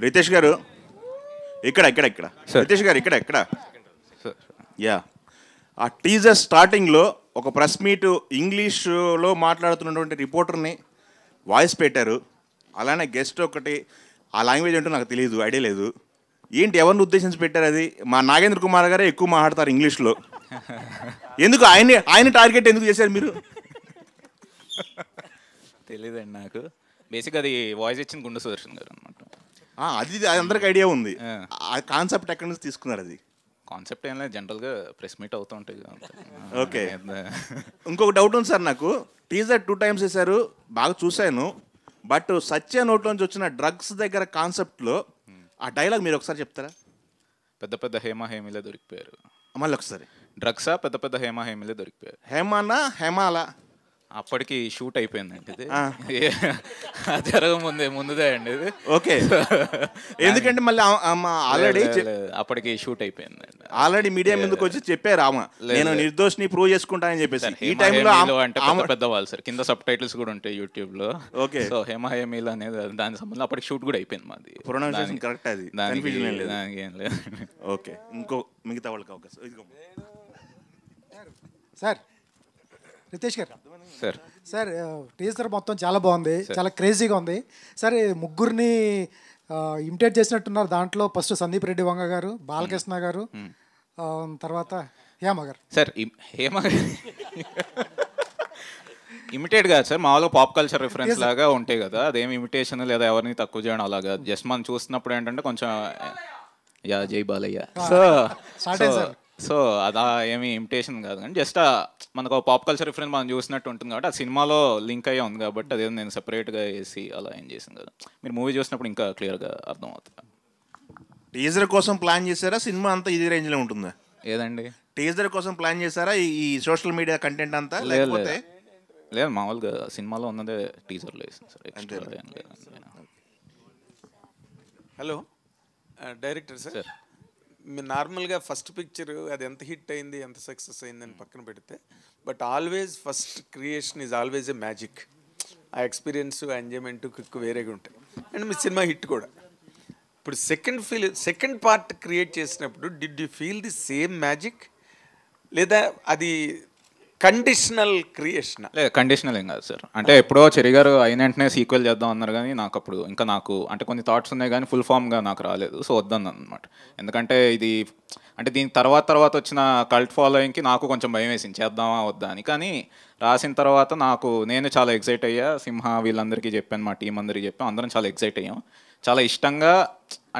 రితేష్ గారు ఇక్కడ ఇక్కడ ఇక్కడ రితేష్ గారు ఇక్కడ ఇక్కడ యా ఆ టీజర్ స్టార్టింగ్లో ఒక ప్రెస్ మీట్ ఇంగ్లీష్లో మాట్లాడుతున్నటువంటి రిపోర్టర్ని వాయిస్ పెట్టారు. అలానే గెస్ట్ ఒకటి ఆ లాంగ్వేజ్ ఏంటో నాకు తెలియదు, ఐడియా లేదు. ఏంటి ఎవరిని ఉద్దేశించి పెట్టారు అది? మా నాగేంద్ర కుమార్ గారే ఎక్కువ మాట్లాడతారు ఇంగ్లీష్లో. ఎందుకు ఆయన టార్గెట్ ఎందుకు చేశారు మీరు? తెలీదండి నాకు. బేసిక్గా అది వాయిస్ ఇచ్చిన గుండె సుదర్శన్ గారు అనమాట. అది అందరికి ఐడియా ఉంది. ఆ కాన్సెప్ట్ ఎక్కడి నుంచి తీసుకున్నారు? అది కాన్సెప్ట్ ఏం లేదు, జనరల్గా ప్రెస్ మీట్ అవుతూ ఉంటాయి. ఓకే. ఇంకొక డౌట్ ఉంది సార్ నాకు. టీజర్ 2 times వేశారు, బాగా చూశాను. బట్ సత్య నోట్లోంచి వచ్చిన డ్రగ్స్ దగ్గర కాన్సెప్ట్లో ఆ డైలాగ్ మీరు ఒకసారి చెప్తారా? పెద్ద పెద్ద హేమీలే దొరికిపోయారు. మళ్ళీ ఒకసారి. డ్రగ్సా పెద్ద పెద్ద హేమీలే దొరికిపోయారు. హేమానా హేమాలా? అప్పటికి షూట్ అయిపోయిందండి ఇది. జరగ ముందుదే అండి ఇది. ఓకే. ఎందుకంటే మళ్ళీ ఆల్రెడీ అప్పటికి షూట్ అయిపోయిందండి. ఆల్రెడీ మీడియా ముందుకు వచ్చి చెప్పారు ఆమె, నేను నిర్దోషిని ప్రూవ్ చేసుకుంటానని చెప్పేసి. ఈ టైంలో అంటే పెద్ద పెద్ద వాళ్ళు సార్, కింద సబ్ టైటిల్స్ కూడా ఉంటాయి యూట్యూబ్ లో. ఓకే. సో హేమీల అనేది దాని సంబంధం అప్పటికి షూట్ కూడా అయిపోయింది మాది. ప్రొనౌన్సియేషన్ కరెక్ట్ అది, కన్ఫ్యూజన్ ఏం లేదు. ఓకే. ఇంకో మిగతా వాళ్ళకి అవకాశం. సార్ రితేష్ గారు సార్, సార్ టీజర్ మొత్తం చాలా బాగుంది, చాలా క్రేజీగా ఉంది సార్. ముగ్గురిని ఇమిటేట్ చేసినట్టున్నారు దాంట్లో. ఫస్ట్ సందీప్ రెడ్డి వంగ గారు, బాలకృష్ణ గారు, తర్వాత హేమ గారు. సార్ హేమ ఇమిటేట్ కాదు సార్, మామూలుగా పాప్ కల్చర్ రిఫరెన్స్ లాగా ఉంటాయి కదా. అదేమి ఇమిటేషన్ లేదా ఎవరిని తక్కువ చేయడం అలాగా. జస్ట్ మనం చూస్తున్నప్పుడు ఏంటంటే కొంచెం జై బాలయ్య. సో అదా ఏమి ఇమిటేషన్ కాదు, కానీ జస్ట్ మనకు పాప్ కల్చర్ రిఫరెన్స్ మనం చూసినట్టు ఉంటుంది కాబట్టి ఆ సినిమాలో లింక్ అయ్యే ఉంది కాబట్టి అదే నేను సెపరేట్గా వేసి అలా ఏం చేసాను కదా. మీరు మూవీ చూసినప్పుడు ఇంకా క్లియర్గా అర్థమవుతుంది. టీజర్ కోసం ప్లాన్ చేశారా? సినిమా అంతా ఇదే రేంజ్లో ఉంటుందా? ఏదండి, టీజర్ కోసం ప్లాన్ చేశారా ఈ సోషల్ మీడియా కంటెంట్ అంతా? లేకపోతే లేదు, మామూలుగా సినిమాలో ఉన్నదే టీజర్లో వేసింది సార్, ఎక్స్ట్రా ఏం లేదండి. హలో డైరెక్టర్ సార్, మీరు నార్మల్గా ఫస్ట్ పిక్చర్ అది ఎంత హిట్ అయింది, ఎంత సక్సెస్ అయిందని పక్కన పెడితే, but always first creation is always a magic. ఆ ఎక్స్పీరియన్స్, ఆ ఎంజాయ్మెంట్, కిక్ వేరేగా ఉంటాయి. అండ్ మీ సినిమా హిట్ కూడా. ఇప్పుడు సెకండ్ పార్ట్ క్రియేట్ చేసినప్పుడు did you feel the same magic, లేదా అది కండిషనల్ క్రియేషన్? లేదు, కండిషనల్ ఏం కాదు సార్. అంటే ఎప్పుడో చెరి గారు అయిన వెంటనే సీక్వెల్ చేద్దాం అన్నారు, కానీ నాకు అప్పుడు ఇంకా అంటే కొన్ని థాట్స్ ఉన్నాయి కానీ ఫుల్ ఫామ్గా నాకు రాలేదు. సో వద్దన్నాను అనమాట. ఎందుకంటే ఇది అంటే దీని తర్వాత వచ్చిన కల్ట్ ఫాలోయింగ్కి నాకు కొంచెం భయం వేసింది, చేద్దామా వద్దా అని. కానీ రాసిన తర్వాత నేను చాలా ఎక్సైట్ అయ్యా. సింహ వీళ్ళందరికీ చెప్పాను, మా టీం అందరికీ చెప్పాను, అందరం చాలా ఎక్సైట్ అయ్యాం, చాలా ఇష్టంగా.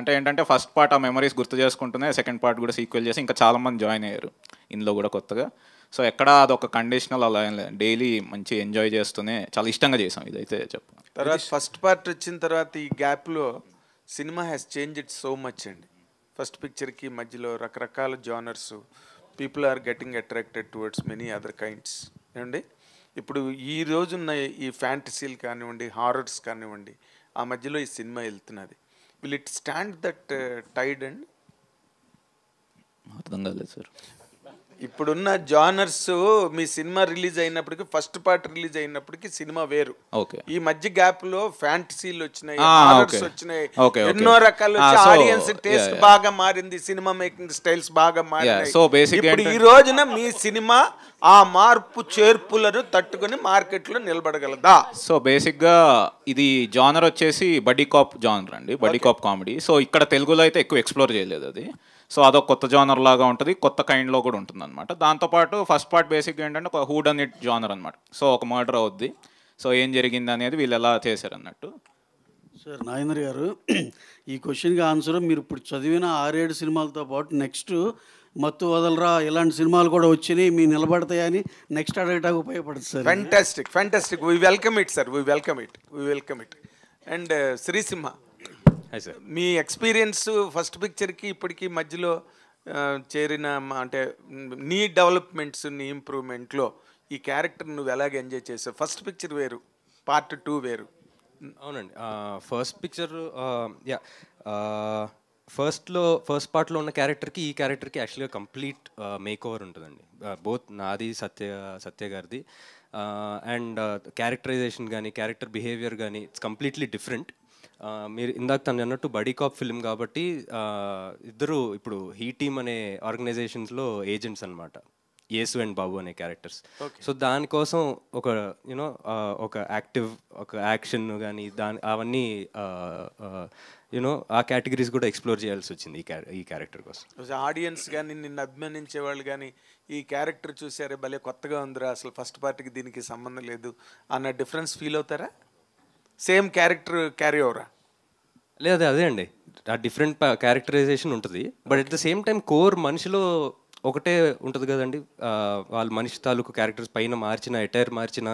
అంటే ఏంటంటే ఫస్ట్ పార్ట్ ఆ మెమరీస్ గుర్తు చేసుకుంటూనే సెకండ్ పార్ట్ కూడా సీక్వెల్ చేసి ఇంకా చాలామంది జాయిన్ అయ్యారు ఇందులో కూడా కొత్తగా. సో ఎక్కడ అదొక కండిషనల్ అలా ఏం లేదు, డైలీ మంచి ఎంజాయ్ చేస్తూనే చాలా ఇష్టంగా చేసాం ఇదైతే చెప్పాను. తర్వాత ఫస్ట్ పార్ట్ వచ్చిన తర్వాత ఈ గ్యాప్లో cinema has change it so much అండి. ఫస్ట్ పిక్చర్కి మధ్యలో రకరకాల genres, people are getting attracted towards many other kinds ఏమండి. ఇప్పుడు ఈ రోజున్న ఈ ఫ్యాంటసీలు కానివ్వండి, హారర్స్ కానివ్వండి, ఆ మధ్యలో ఈ సినిమా వెళ్తున్నది. Will it stand that tide and? అర్థం కాలేదు సార్. ఇప్పుడున్న జానర్స్ మీ సినిమా రిలీజ్ అయినప్పటికీ, ఫస్ట్ పార్ట్ రిలీజ్ అయినప్పటికీ సినిమా వేరు. ఈ మధ్య గ్యాప్ లో ఫ్యాంటసీలు వచ్చినాయి, హారర్స్ వచ్చినాయి, ఎన్నో రకాలు వచ్చి ఆడియన్స్ టేస్ట్ బాగా మారింది, సినిమా మేకింగ్ స్టైల్స్ బాగా మారినాయి. ఇప్పుడు ఈ రోజున మీ సినిమా ఆ మార్పు చేర్పులను తట్టుకుని మార్కెట్ లో నిలబడగలదా? సో బేసిక్ గా ఇది జానర్ వచ్చేసి బడ్డీ కాప్ జానర్ అండి, బడ్డీ కాప్ కామెడీ. సో ఇక్కడ తెలుగులో అయితే ఎక్కువ ఎక్స్ప్లోర్ చేయలేదు అది. సో అదొక కొత్త జానర్ లాగా ఉంటుంది, కొత్త కైండ్లో కూడా ఉంటుంది అనమాట. దాంతోపాటు ఫస్ట్ పార్ట్ బేసిక్గా ఏంటంటే ఒక హూ డన్ ఇట్ జానర్ అనమాట. సో ఒక మర్డర్ అవుద్ది, సో ఏం జరిగింది అనేది వీళ్ళు ఎలా చేశారు అన్నట్టు. సార్ నాగేంద్ర గారు, ఈ క్వశ్చన్కి ఆన్సర్ మీరు ఇప్పుడు చదివిన 6-7 సినిమాలతో పాటు నెక్స్ట్ మత్తు వదలరా ఇలాంటి సినిమాలు కూడా వచ్చినాయి, మీ నిలబడతాయని నెక్స్ట్ అడగటానికి ఉపయోగపడుతుంది sir. Fantastic, fantastic. We welcome it sir, we welcome it. And Srisimha, మీ ఎక్స్పీరియన్స్ ఫస్ట్ పిక్చర్కి ఇప్పటికీ మధ్యలో చేరిన అంటే నీ డెవలప్మెంట్స్, నీ ఇంప్రూవ్మెంట్లో ఈ క్యారెక్టర్ నువ్వు ఎలాగ ఎంజాయ్ చేసావు? ఫస్ట్ పిక్చర్ వేరు, పార్ట్ 2 వేరు. అవునండి, ఫస్ట్ పిక్చర్ ఫస్ట్ పార్ట్లో ఉన్న క్యారెక్టర్కి ఈ క్యారెక్టర్కి యాక్చువల్గా కంప్లీట్ మేక్ ఓవర్ ఉంటుందండి. బోత్ నాది, సత్య గారిది. అండ్ క్యారెక్టరైజేషన్ కానీ క్యారెక్టర్ బిహేవియర్ కానీ ఇట్స్ కంప్లీట్లీ డిఫరెంట్. మీరు ఇందాక తను అన్నట్టు బడీ కాప్ ఫిల్మ్ కాబట్టి ఇద్దరు ఇప్పుడు హీ టీమ్ అనే ఆర్గనైజేషన్స్లో ఏజెంట్స్ అనమాట, యేసు అండ్ బాబు అనే క్యారెక్టర్స్. సో దానికోసం ఒక యూనో ఒక యాక్టివ్ ఒక యాక్షన్ కానీ అవన్నీ యూనో ఆ కేటగిరీస్ కూడా ఎక్స్ప్లోర్ చేయాల్సి వచ్చింది ఈ క్యారెక్టర్ కోసం. ఆడియన్స్ కానీ నిన్ను అభిమానించే వాళ్ళు కానీ ఈ క్యారెక్టర్ చూసారే భలే కొత్తగా ఉందిరా, అసలు ఫస్ట్ పార్ట్కి దీనికి సంబంధం లేదు అన్న డిఫరెన్స్ ఫీల్ అవుతారా? సేమ్ క్యారెక్టర్ క్యారీ ఓవరా? లేదు, అదే అండి, ఆ డిఫరెంట్ క్యారెక్టరైజేషన్ ఉంటుంది. But at the same time core మనిషిలో ఒకటే ఉంటుంది కదండి. వాళ్ళ మనిషి తాలూకు క్యారెక్టర్స్ పైన మార్చిన, ఎటైర్ మార్చిన,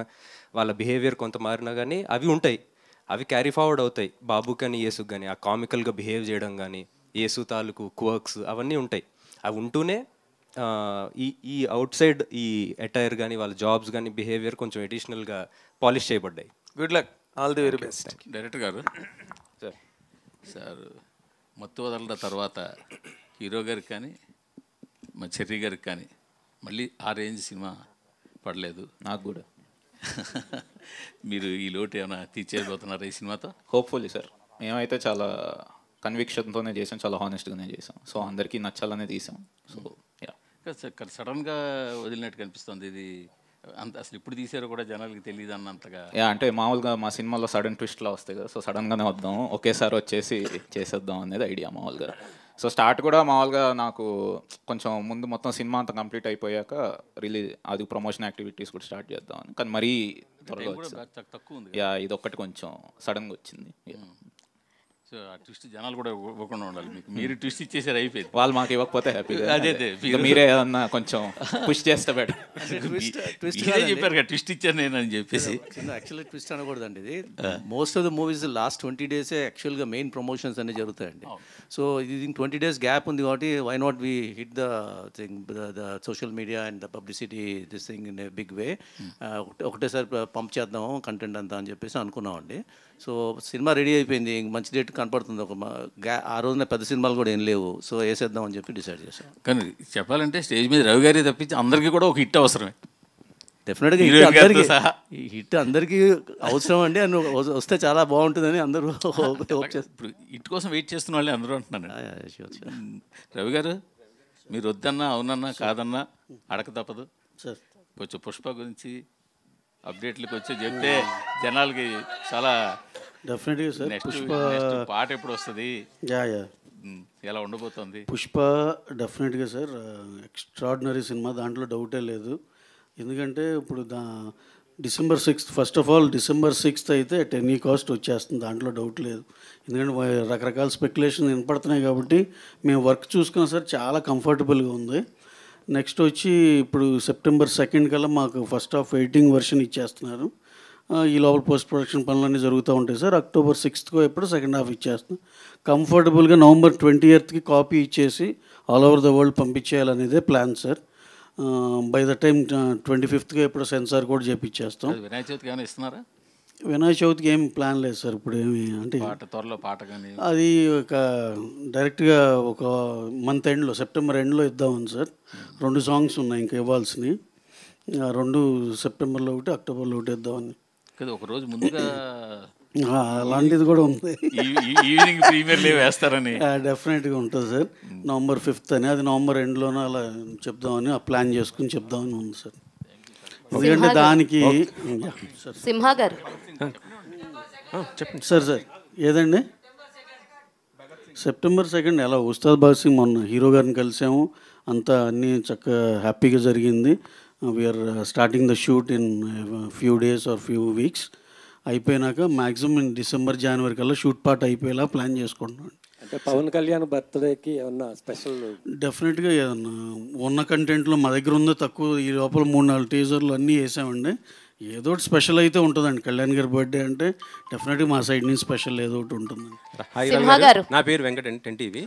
వాళ్ళ బిహేవియర్ కొంత మారినా కానీ అవి ఉంటాయి, అవి క్యారీ ఫార్వర్డ్ అవుతాయి. బాబు కానీ యేసుకు కానీ ఆ కామికల్గా బిహేవ్ చేయడం కానీ, యేసు తాలూకు క్వర్క్స్ అవన్నీ ఉంటాయి. అవి ఉంటూనే ఈ అవుట్ సైడ్ ఈ అటైర్ కానీ వాళ్ళ జాబ్స్ కానీ బిహేవియర్ కొంచెం ఎడిషనల్గా పాలిష్ చేయబడ్డాయి. Good luck, all the very best. Director గారు సార్ మత్తు వదలడం తర్వాత హీరో గారికి కానీ మా చెర్రీ గారికి కానీ మళ్ళీ ఆ రేంజ్ సినిమా పడలేదు. నాకు కూడా. మీరు ఈ లోటు ఏమైనా తీర్చేయబోతున్నారు ఈ సినిమాతో? Hopefully sir. మేమైతే చాలా కన్విక్షన్తోనే చేసాం, చాలా హానెస్ట్గానే చేసాం. సో అందరికీ నచ్చాలనే తీసాం. సో సడన్గా వదిలినట్టు కనిపిస్తుంది ఇది. అంత అసలు ఇప్పుడు తీసారో కూడా జనాలకి తెలియదు అన్నంతగా. అంటే మామూలుగా మా సినిమాలో సడన్ ట్విస్ట్లా వస్తాయి కదా, సో సడన్గానే వద్దాం, ఒకేసారి వచ్చేసి చేసేద్దాం అనేది ఐడియా మామూలుగా. సో స్టార్ట్ కూడా మామూలుగా నాకు కొంచెం ముందు మొత్తం సినిమా అంతా కంప్లీట్ అయిపోయాక రిలీజ్ అది ప్రమోషన్ యాక్టివిటీస్ కూడా స్టార్ట్ చేద్దామని, కానీ మరీ త్వరగా తక్కువ ఉంది. ఇది ఒక్కటి కొంచెం సడన్గా వచ్చింది. సో ఆ ట్విస్ట్ జనాలు కూడా ఇవ్వకుండా ఉండాలి మీకు. మీరు ట్విస్ట్ ఇచ్చేసారు, అయిపోయింది. వాళ్ళు మాకు ఇవ్వకపోతే హ్యాపీగా. అదే మీరే ఏమన్నా కొంచెం పుష్ చేస్తే బెటర్. చెప్పారు కదా ట్విస్ట్ ఇచ్చాను నేను అని చెప్పేసి. యాక్చువల్గా ట్విస్ట్ అనకూడదండి. ఇది most of the movies last 20 days యాక్చువల్గా మెయిన్ ప్రమోషన్స్ అన్నీ జరుగుతాయండి. సో ఇది 20 days గ్యాప్ ఉంది కాబట్టి why not we hit the thing the social media and the publicity this thing in a big way. ఒకటేసారి పంప్ చేద్దాం కంటెంట్ అంతా అని చెప్పేసి అనుకున్నామండి. సో సినిమా రెడీ అయిపోయింది, మంచి డేట్ కనపడుతుంది. ఆ రోజున పెద్ద సినిమాలు కూడా ఏం లేవు, సో వేసేద్దాం అని చెప్పి డిసైడ్ చేశాం. కానీ చెప్పాలంటే స్టేజ్ మీద రవి గారి తప్పించి అందరికీ కూడా ఒక హిట్ అవసరమే. డెఫినెట్గా హిట్ అందరికీ అవసరం అండి, అని వస్తే చాలా బాగుంటుందని అందరూ ఇప్పుడు హిట్ కోసం వెయిట్ చేస్తున్న వాళ్ళే అందరూ అంటున్నాను. రవి గారు మీరు వద్దన్నా అవునన్నా కాదన్నా అడక తప్పదు సార్. కొంచెం పుష్ప గురించి అప్డేట్లకు వచ్చి చెప్తే జనాలకి చాలా డెఫినెట్గా సార్. పుష్ప పాట ఎప్పుడు వస్తుంది, ఎలా ఉండబోతుంది? పుష్ప డెఫినెట్గా సార్ ఎక్స్ట్రాడినరీ సినిమా, దాంట్లో డౌటే లేదు. ఎందుకంటే ఇప్పుడు December 6th first of all December 6th అయితే అట్ ఎనీ కాస్ట్ వచ్చేస్తుంది, దాంట్లో డౌట్ లేదు. ఎందుకంటే రకరకాల స్పెక్యులేషన్ వినపడుతున్నాయి కాబట్టి మేము వర్క్ చూసుకున్నాం సార్, చాలా కంఫర్టబుల్గా ఉంది. నెక్స్ట్ వచ్చి ఇప్పుడు September 2nd కల్లా మాకు ఫస్ట్ హాఫ్ ఎడిటింగ్ వర్షన్ ఇచ్చేస్తున్నారు. ఈ లోపల పోస్ట్ ప్రొడక్షన్ పనులన్నీ జరుగుతూ ఉంటాయి సార్. October 6th ఎప్పుడు సెకండ్ హాఫ్ ఇచ్చేస్తున్నాం. కంఫర్టబుల్గా November 20th కాపీ ఇచ్చేసి ఆల్ ఓవర్ ద వరల్డ్ పంపించేయాలనేదే plan sir. By the time 25th ఎప్పుడు సెన్సార్ కూడా చేపించేస్తాం. వినాయక చవితికి ఏమైనా ఇస్తున్నారా? వినాయక చవితికి ఏం ప్లాన్ లేదు సార్ ఇప్పుడు. ఏమి అంటే త్వరలో పాట కానీ అది ఒక డైరెక్ట్గా ఒక మంత్ ఎండ్లో September ఎండ్లో ఇద్దామని సార్. 2 songs ఉన్నాయి ఇంకా ఇవ్వాల్సినవి, 2 సెప్టెంబర్లో ఒకటి Octoberలో ఒకటి ఇద్దామని. ఒక రోజు ముందుగా అలాంటిది కూడా ఉంది, ఈవినింగ్ ప్రీమియర్ లీవ్ వేస్తారని. డెఫినెట్గా ఉంటుంది సార్. November 5th అని, అది November ఎండ్లోనే అలా చెప్దామని ప్లాన్ చేసుకుని చెప్దామని ఉంది సార్. ఎందుకంటే దానికి సింహ గారు చెప్పండి సార్. ఏదండి September 2nd ఎలా ఉస్తాద్ భగత్ సింగ్ మొన్న హీరో గారిని కలిసాము, అంతా అన్నీ చక్కగా హ్యాపీగా జరిగింది. We're starting the shoot in few days or few weeks. అయిపోయినాక మ్యాక్సిమం December January కల్లా షూట్ పార్ట్ అయిపోయేలా ప్లాన్ చేసుకుంటున్నాను. అంటే పవన్ కళ్యాణ్ బర్త్డేకి ఏమన్నా స్పెషల్? డెఫినెట్గా ఏదన్నా ఉన్న కంటెంట్లో మా దగ్గర ఉందో తక్కువ, ఈ లోపల 3-4 టీజర్లు అన్నీ వేసామండి. ఏదో ఒకటి స్పెషల్ అయితే ఉంటుందండి. కళ్యాణ్ గారి బర్త్డే అంటే డెఫినెట్గా మా సైడ్ నుంచి స్పెషల్ ఏదో ఒకటి ఉంటుందండి. నా పేరు వెంకట టీవీ.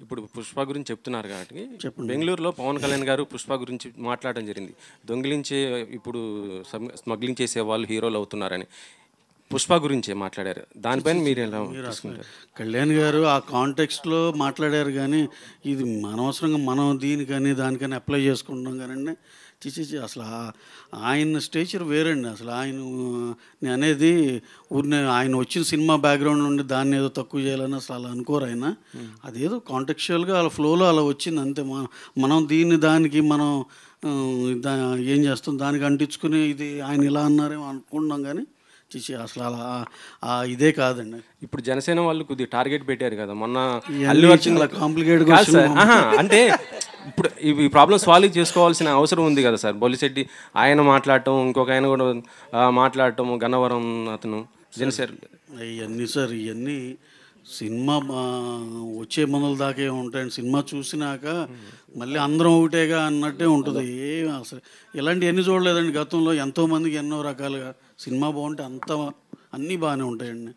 ఇప్పుడు పుష్ప గురించి చెప్తున్నారు కాబట్టి బెంగళూరులో పవన్ కళ్యాణ్ గారు పుష్ప గురించి మాట్లాడడం జరిగింది. దొంగిలించే ఇప్పుడు స్మగ్లింగ్ చేసే వాళ్ళు హీరోలు అవుతున్నారని పుష్ప గురించే మాట్లాడారు. దానిపైన మీరు ఎలా తీసుకుంటారు? కళ్యాణ్ గారు ఆ కాంటెక్స్ట్లో మాట్లాడారు, కానీ ఇది అనవసరంగా మనం దీనికని దానికని అప్లై చేసుకుంటున్నాం. కానీ చిచి అసలు ఆయన స్టేచర్ వేరండి. అసలు ఆయన నేను అనేది ఊరినే ఆయన వచ్చిన సినిమా బ్యాక్గ్రౌండ్ నుండి దాన్ని ఏదో తక్కువ చేయాలని అసలు అలా అనుకోరు ఆయన. అదేదో కాంటెక్చువల్గా అలా ఫ్లోలో అలా వచ్చింది అంతే. మనం దానికి మనం ఏం చేస్తాం, దానికి అంటించుకుని ఇది ఆయన ఇలా అన్నారేమో అనుకుంటున్నాం కానీ చిచి అసలు అలా ఇదే కాదండి. ఇప్పుడు జనసేన వాళ్ళు కొద్దిగా టార్గెట్ పెట్టారు కదా మొన్న. కాంప్లికేటెడ్ అంటే ఇప్పుడు ఈ ప్రాబ్లం సాల్వ్ చేసుకోవాల్సిన అవసరం ఉంది కదా సార్. బొలిశెట్టి ఆయన మాట్లాడటం, ఇంకొక ఆయన కూడా మాట్లాడటం, గన్నవరం అతను జనసేన. ఇవన్నీ సార్ ఇవన్నీ సినిమా వచ్చే మొదల దాకే ఉంటాయండి. సినిమా చూసినాక మళ్ళీ అందరం ఒకటేగా అన్నట్టే ఉంటుంది. అసలు ఇలాంటివన్నీ చూడలేదండి గతంలో. ఎంతోమందికి ఎన్నో రకాలుగా సినిమా బాగుంటే అన్నీ బాగానే ఉంటాయండి.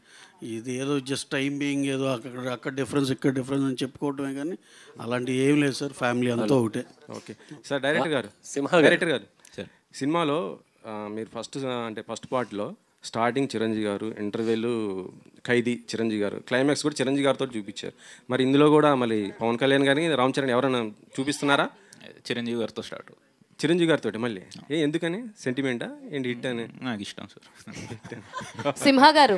ఇది ఏదో జస్ట్ టైం బీయింగ్ ఏదో అక్కడ డిఫరెన్స్ ఇక్కడ డిఫరెన్స్ అని చెప్పుకోవటమే కానీ అలాంటివి ఏం లేదు సార్. ఫ్యామిలీ అంతా ఒకటే. Okay sir. డైరెక్టర్ గారు సార్, సినిమాలో మీరు ఫస్ట్ పార్ట్లో స్టార్టింగ్ చిరంజీవి గారు, ఇంటర్వెల్ ఖైదీ చిరంజీవి గారు, క్లైమాక్స్ కూడా చిరంజీవి గారితో చూపించారు. మరి ఇందులో కూడా మళ్ళీ పవన్ కళ్యాణ్ గారిని, రామ్ చరణ్ ఎవరైనా చూపిస్తున్నారా? చిరంజీవి గారితో స్టార్ట్. చిరంజీవి గారితో మళ్ళీ ఎందుకని? సెంటిమెంటా ఏంటి? హిట్ అని నాకు ఇష్టం సార్. సింహ గారు,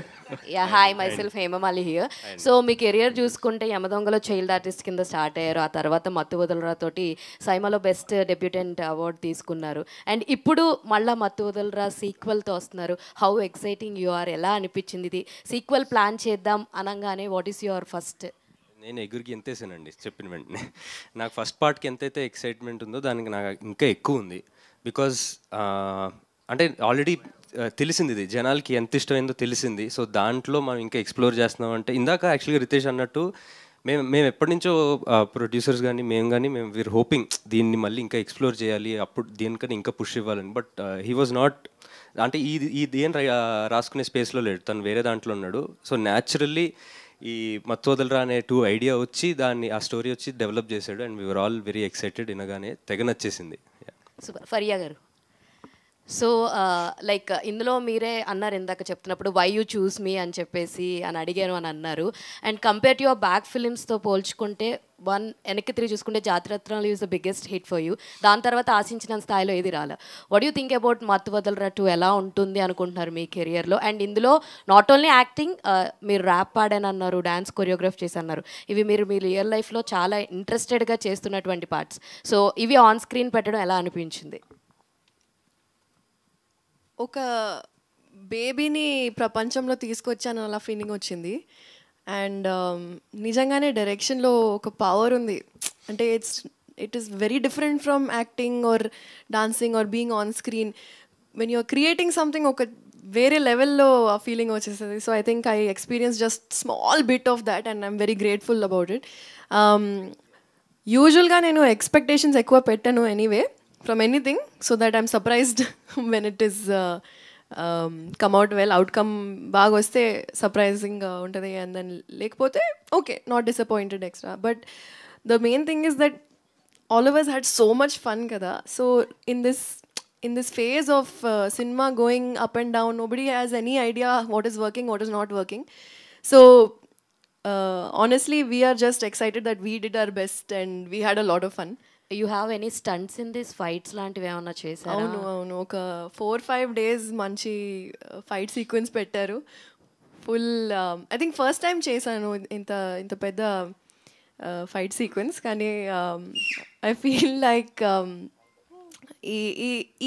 hi myself Hemamali here. So మీ కెరియర్ చూసుకుంటే యమదొంగలో చైల్డ్ ఆర్టిస్ట్ కింద స్టార్ట్ అయ్యారు. ఆ తర్వాత మత్తు వదలరా తోటి సైమాలో బెస్ట్ డెబ్యూటెంట్ అవార్డు తీసుకున్నారు. అండ్ ఇప్పుడు మళ్ళీ మత్తు వదలరా సీక్వెల్తో వస్తున్నారు. How exciting you are? ఎలా అనిపించింది ఇది? సీక్వెల్ ప్లాన్ చేద్దాం అనగానే వాట్ ఈస్ యువర్ ఫస్ట్? నేను ఎగురికి ఎంతేసానండి చెప్పిన వెంటనే. నాకు ఫస్ట్ పార్ట్కి ఎంతైతే ఎక్సైట్మెంట్ ఉందో దానికి నాకు ఇంకా ఎక్కువ ఉంది. బికాజ్ అంటే ఆల్రెడీ తెలిసింది, ఇది జనాలకి ఎంత ఇష్టమైందో తెలిసింది. సో దాంట్లో మనం ఇంకా ఎక్స్ప్లోర్ చేస్తున్నాం. అంటే ఇందాక యాక్చువల్గా రితేష్ అన్నట్టు మేము ఎప్పటి నుంచో ప్రొడ్యూసర్స్ కానీ మేము వీఆర్ హోపింగ్ దీన్ని మళ్ళీ ఇంకా ఎక్స్ప్లోర్ చేయాలి, అప్పుడు దీనికన్నా ఇంకా పుష్ ఇవ్వాలని. బట్ హీ వాజ్ నాట్, అంటే ఏం రాసుకునే స్పేస్లో లేడు, తను వేరే దాంట్లో ఉన్నాడు. సో న్యాచురల్లీ ఈ మత్తు వదలరా అనే ఐడియా వచ్చి ఆ స్టోరీ వచ్చి డెవలప్ చేశాడు. And we're all very excited. వినగానే తెగ నచ్చేసింది. సూపర్. ఫరియా గారు, సో లైక్ ఇందులో మీరే అన్నారు ఇందాక చెప్తున్నప్పుడు వై యూ చూస్ మీ అని చెప్పేసి అని అడిగాను అని అన్నారు. And compare to your back ఫిలిమ్స్తో పోల్చుకుంటే వెనక్కి తిరిగి చూసుకుంటే Jathiratnalu is the biggest hit for you. దాని తర్వాత ఆశించిన స్థాయిలో ఏది రాలే. వాట్ యూ థింక్ అబౌట్ మత్తు వదలరా 2 ఎలా ఉంటుంది అనుకుంటున్నారు మీ కెరియర్లో? అండ్ ఇందులో నాట్ ఓన్లీ యాక్టింగ్, మీరు ర్యాప్ పాడాను అన్నారు, డ్యాన్స్ కొరియోగ్రాఫ్ చేసి అన్నారు. ఇవి మీరు మీ రియల్ లైఫ్లో చాలా ఇంట్రెస్టెడ్గా చేస్తున్నటువంటి పార్ట్స్. సో ఇవి ఆన్ స్క్రీన్ పెట్టడం ఎలా అనిపించింది? ఒక బేబీని ప్రపంచంలో తీసుకొచ్చాను అలా ఫీలింగ్ వచ్చింది. అండ్ నిజంగానే డైరెక్షన్లో ఒక పవర్ ఉంది. అంటే it is very different from acting or dancing or being on screen. When you're creating something ఒక వేరే లెవెల్లో ఆ ఫీలింగ్ వచ్చేస్తుంది. So I think I experience just small bit of that and I'm very grateful about it. యూజువల్గా నేను expectations ఎక్కువ పెట్టాను anyway from anything, so that I'm surprised when it is come out well. Outcome baga vaste surprising untadi, and then lekapothe okay, not disappointed extra. But the main thing is that all of us had so much fun kada. So in this phase of cinema going up and down, nobody has any idea what is working, what is not working. So honestly we are just excited that we did our best and we had a lot of fun. You have any stunts in this fights లాంటివి ఏమన్నా చేశారా? అవును ఒక 4-5 days మంచి fight sequence పెట్టారు. Full I think first time చేశాను ఇంత పెద్ద ఫైట్ సీక్వెన్స్. కానీ ఐ ఫీల్ లైక్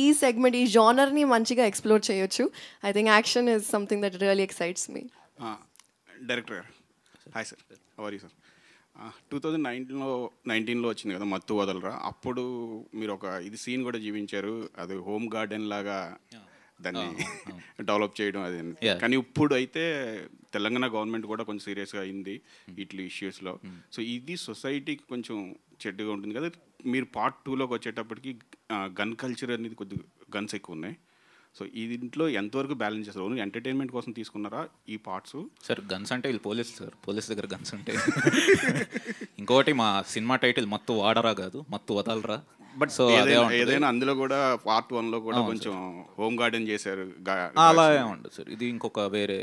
ఈ సెగ్మెంట్, ఈ జానర్ని మంచిగా ఎక్స్ప్లోర్ చేయొచ్చు. I think action is something that really excites me. Director గారు, hi sir, how are you sir? 2019లో వచ్చింది కదా మత్తు వదలరా. అప్పుడు మీరు ఒక సీన్ కూడా జీవించారు, అది హోమ్ గార్డెన్ లాగా దాన్ని డెవలప్ చేయడం అది. కానీ ఇప్పుడు అయితే తెలంగాణ గవర్నమెంట్ కూడా కొంచెం సీరియస్గా అయింది ఇట్లా ఇష్యూస్లో. సో ఇది సొసైటీకి కొంచెం చెడ్డగా ఉంటుంది కదా. మీరు పార్ట్ 2లోకి వచ్చేటప్పటికి గన్ కల్చర్ అనేది కొద్దిగా గన్స్ ఎక్కువ ఉన్నాయి. సో ఈ దీంట్లో ఎంతవరకు బ్యాలెన్స్ చేస్తారు? ఓన్లీ ఎంటర్టైన్మెంట్ కోసం తీసుకున్నారా ఈ పార్ట్స్? సార్ గన్స్ అంటే వీళ్ళు పోలీస్ సార్, పోలీస్ దగ్గర గన్స్ ఉంటాయి. ఇంకోటి మా సినిమా టైటిల్ మత్తు వాడరా కాదు, మత్తు వదలరా. బట్ సో ఏదైనా అందులో కూడా పార్ట్ 1లో కూడా కొంచెం హోమ్ గార్డెన్ చేశారు. అలా ఉండదు సార్, ఇది ఇంకొక వేరే,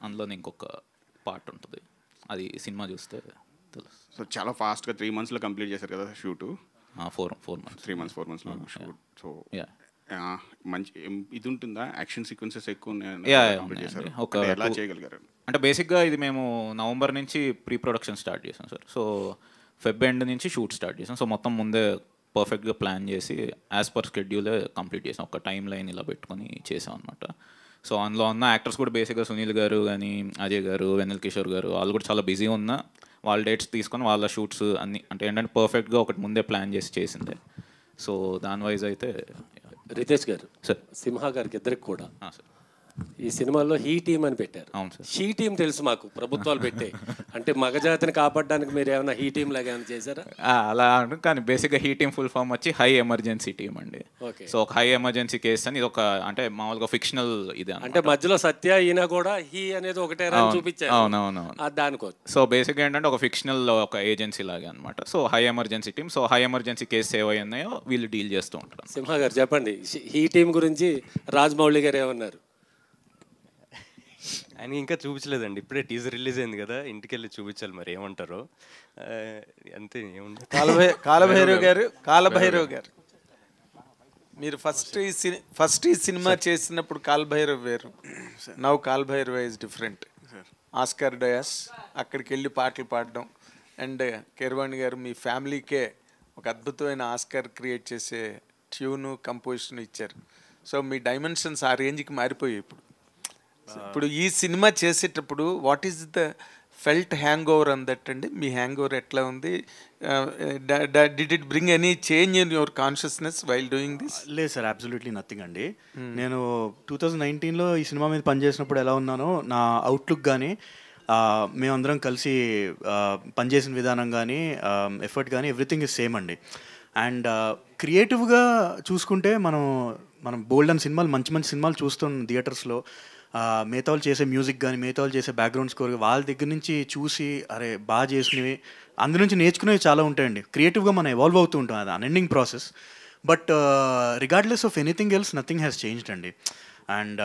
అందులోనే ఇంకొక పార్ట్ ఉంటుంది, అది సినిమా చూస్తే తెలుసు. సో చాలా ఫాస్ట్గా 3 monthsలో కంప్లీట్ చేశారు కదా షూటు. 4 months 3 months 4 monthsలో షూట్. సో మంచి ఇది ఉంటుందా, యాక్షన్ సీక్వెన్సెస్ ఎక్కువ కంప్లీట్ చేశారు? ఎలా చేయగలిగారు? అంటే బేసిక్గా ఇది మేము నవంబర్ నుంచి ప్రీ ప్రొడక్షన్ స్టార్ట్ చేసాం సార్. సో ఫెబ్ ఎండ్ నుంచి షూట్ స్టార్ట్ చేసాం. సో మొత్తం ముందే పర్ఫెక్ట్గా ప్లాన్ చేసి యాజ్ పర్ స్కెడ్యూలే కంప్లీట్ చేసాం. ఒక టైం లైన్ ఇలా పెట్టుకొని చేసాం అనమాట. సో అందులో ఉన్న యాక్టర్స్ కూడా బేసిక్గా సునీల్ గారు కానీ, అజయ్ గారు, వెన్నెల్ కిషోర్ గారు వాళ్ళు కూడా చాలా బిజీ ఉన్న వాళ్ళ డేట్స్ తీసుకొని వాళ్ళ షూట్స్ అన్ని అంటే ఏంటంటే పర్ఫెక్ట్గా ఒకటి ముందే ప్లాన్ చేసి చేసిందే. సో దాని వైజ్ అయితే రితేష్ గారు సార్, సింహ గారికి ఇద్దరికి కూడా సార్ ఈ సినిమాలో హీ టీమ్ అని పెట్టారు. అవును సార్. షీ టీమ్ తెలుసు మాకు, ప్రభుత్వాలు పెట్టే. అంటే మగజాతిని కాపాడడానికి మీరు ఏమైనా హీ టీమ్ లాగా ఏమైనా చేశారా? అలా అంటారు కానీ బేసిక్గా హీ టీమ్ ఫుల్ ఫామ్ వచ్చి హై ఎమర్జెన్సీ టీమ్ అండి. సో ఒక హై ఎమర్జెన్సీ కేసు అని ఇది ఒక అంటే మామూలుగా ఫిక్షనల్ ఇది అంటే మధ్యలో సత్య ఈయన కూడా హీ అనేది ఒకటే రాని చూపించారు. అవునవును దానికో. సో బేసిక్గా ఏంటంటే ఒక ఫిక్షనల్ ఒక ఏజెన్సీ లాగా అనమాట. So high emergency team. So high emergency case ఏవై ఉన్నాయో వీళ్ళు డీల్ చేస్తూ ఉంటారు. సింహ గారు చెప్పండి, హీ టీమ్ గురించి రాజమౌళి గారు ఏమన్నారు? ఆయన ఇంకా చూపించలేదండి, ఇప్పుడే టీజర్ రిలీజ్ అయింది కదా, ఇంటికి వెళ్ళి చూపించాలి మరి ఏమంటారో. అంతే ఏముంది. కాలభైరవ్ గారు మీరు ఫస్ట్ ఈ సినిమా చేసినప్పుడు కాలభైరవ్ వేరు, now Kal Bhairav is different. Oscar dais అక్కడికి వెళ్ళి పాటలు పాడడం అండ్ కీరవాణి గారు మీ ఫ్యామిలీకే ఒక అద్భుతమైన ఆస్కార్ క్రియేట్ చేసే ట్యూను కంపోజిషన్ ఇచ్చారు. సో మీ డైమెన్షన్స్ ఆ రేంజ్కి మారిపోయాయి. ఇప్పుడు ఈ సినిమా చేసేటప్పుడు what is the felt hang over an that అండి? మీ హ్యాంగ్ ఓవర్ ఎట్లా ఉంది? Did it bring any change in your consciousness while doing this? లేదు సార్, అబ్సల్యూట్లీ నథింగ్ అండి. నేను 2019లో ఈ సినిమా మీద పనిచేసినప్పుడు ఎలా ఉన్నానో నా అవుట్లుక్ కానీ మేమందరం కలిసి పనిచేసిన విధానం కానీ ఎఫర్ట్ కానీ ఎవ్రీథింగ్ ఇస్ సేమ్ అండి. అండ్ క్రియేటివ్గా చూసుకుంటే మనం బోల్డ్ అండ్ సినిమాలు మంచి మంచి సినిమాలు చూస్తున్నాం థియేటర్స్లో. మిగతా వాళ్ళు చేసే మ్యూజిక్ కానీ, మిగతా వాళ్ళు చేసే బ్యాక్గ్రౌండ్ స్కోర్ వాళ్ళ దగ్గర నుంచి చూసి అరే బాగా చేసినవి అందు నుంచి నేర్చుకునేవి చాలా ఉంటాయండి. క్రియేటివ్గా మనం ఎవాల్వ్ అవుతూ ఉంటాం, అది unending process. But regardless of anything else nothing has changed అండి. అండ్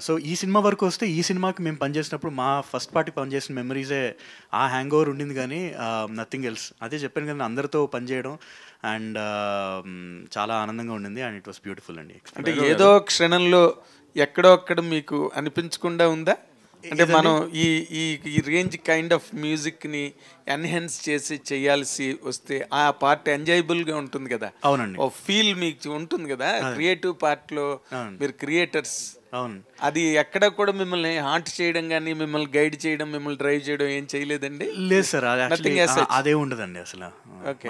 సో ఈ సినిమా వరకు వస్తే ఈ సినిమాకి మేము పనిచేసినప్పుడు మా ఫస్ట్ పార్టీ పనిచేసిన మెమరీసే ఆ హ్యాంగ్ ఓవర్ ఉండింది కానీ నథింగ్ ఎల్స్. అదే చెప్పాను కదా, అందరితో పనిచేయడం అండ్ చాలా ఆనందంగా ఉండింది అండ్ ఇట్ వాస్ బ్యూటిఫుల్ అండి. అంటే ఏదో క్షణంలో ఎక్కడో అక్కడ మీకు అనిపించకుండా ఉందా? అంటే మనం ఈ రేంజ్ కైండ్ ఆఫ్ మ్యూజిక్ని ఎన్హాన్స్ చేసి చేయాల్సి వస్తే ఆ పార్ట్ ఎంజాయబుల్గా ఉంటుంది కదా. అవునండి. ఓ ఫీల్ మీకు ఉంటుంది కదా క్రియేటివ్ పార్ట్లో, మీరు క్రియేటర్స్. అవును. అది ఎక్కడ కూడా మిమ్మల్ని హాంట్ చేయడం కానీ, మిమ్మల్ని గైడ్ చేయడం, మిమ్మల్ని డ్రైవ్ చేయడం ఏం చేయలేదండి? లేదు సార్, అదే ఉండదండి అసలు